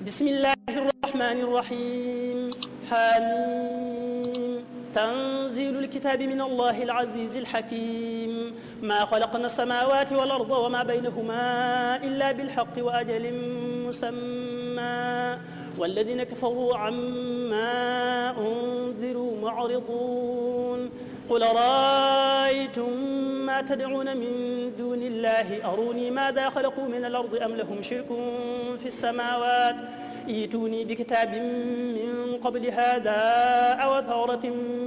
بسم الله الرحمن الرحيم. حميم. تنزيل الكتاب من الله العزيز الحكيم. ما خلقنا السماوات والأرض وما بينهما إلا بالحق وأجل مسمى والذين كفروا عما أنذروا معرضون. قل رأيتم ما تدعون من دون الله أروني ماذا خلقوا من الأرض أم لهم شرك في السماوات ائتوني بكتاب من قبل هذا أو أثارة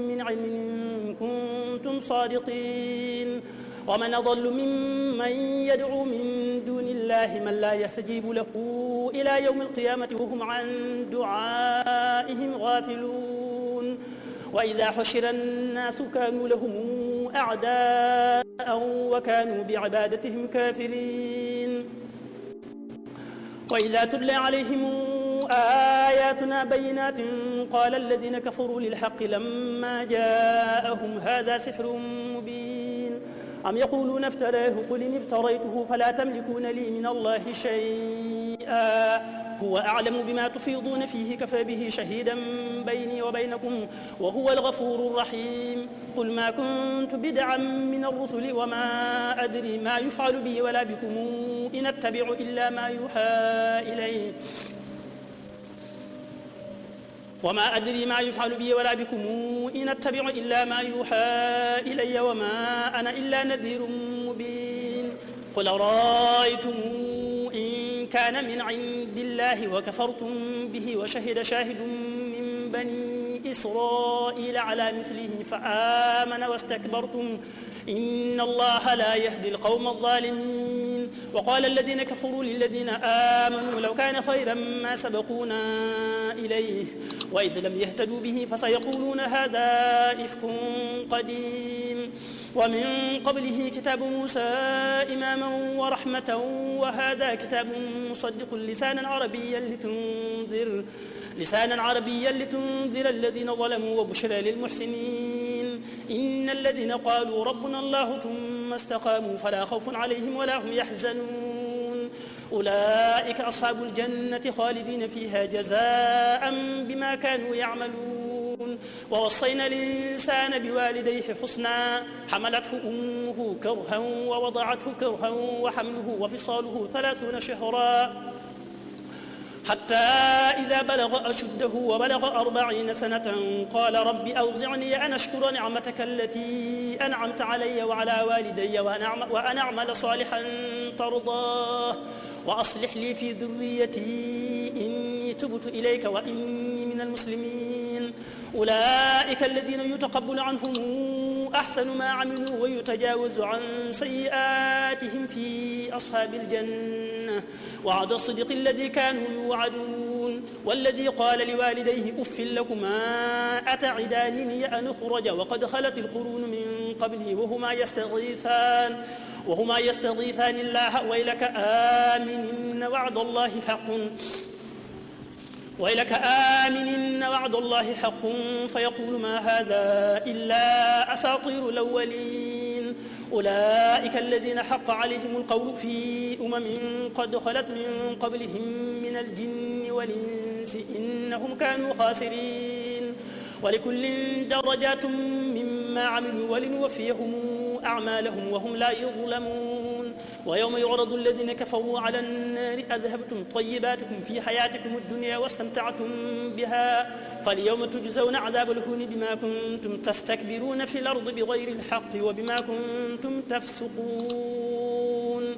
من علم إن كنتم صادقين. ومن أضل ممن يدعو من دون الله من لا يستجيب له إلى يوم القيامة وهم عن دعائهم غافلون. وإذا حشر الناس كانوا لهم أعداء وكانوا بعبادتهم كافرين. وإذا تتلى عليهم آياتنا بينات قال الذين كفروا للحق لما جاءهم هذا سحر مبين أم يقولون افتراه قل إن افتريته فلا تملكون لي من الله شيئا هو أعلم بما تفيضون فيه كفى به شهيدا بيني وبينكم وهو الغفور الرحيم. قل ما كنت بدعا من الرسل وما أدري ما يفعل بي ولا بكم إن أتبع إلا ما يوحى إلي وما أدري ما يفعل بي ولا بكم إن أتبع إلا ما يوحى إلي وما أنا إلا نذير مبين. قل رأيتم إن كان من عند الله وكفرتم به وشهد شاهد من بني إسرائيل على مثله فآمن واستكبرتم إن الله لا يهدي القوم الظالمين. وقال الذين كفروا للذين آمنوا لو كان خيرا ما سبقونا إليه وإذ لم يهتدوا به فسيقولون هذا إفك قديم. ومن قبله كتاب موسى إماما ورحمة وهذا كتاب مصدق لسانا عربيا لتنذر الذين ظلموا وبشرى للمحسنين. إن الذين قالوا ربنا الله ثم استقاموا فلا خوف عليهم ولا هم يحزنون أولئك أصحاب الجنة خالدين فيها جزاء بما كانوا يعملون. ووصينا الإنسان بوالديه حسنا حملته أمه كرها ووضعته كرها وحمله وفصاله 30 شهرا حتى إذا بلغ أشده وبلغ 40 سنة قال رب أوزعني أن أشكر نعمتك التي أنعمت علي وعلى والدي وأن أعمل صالحا ترضاه وأصلح لي في ذريتي إني تبت إليك وإني من المسلمين. أولئك الذين يتقبل عنهم أحسن ما عملوا ويتجاوز عن سيئاتهم في أصحاب الجنة وعد الصدق الذي كانوا يوعدون. والذي قال لوالديه أف لكما أتعدانني أن أخرج وقد خلت القرون من قبلي وهما يستغيثان الله ويلك آمن إن وعد الله حق فيقول ما هذا إلا أساطير الأولين. أولئك الذين حق عليهم القول في قد خلت من قبلهم من الجن والإنس إنهم كانوا خاسرين. ولكل درجات مما عملوا ولنوفيهم أعمالهم وهم لا يظلمون. ويوم يعرض الذين كفروا على النار أذهبتم طيباتكم في حياتكم الدنيا واستمتعتم بها فاليوم تجزون عذاب الهون بما كنتم تستكبرون في الأرض بغير الحق وبما كنتم تفسقون.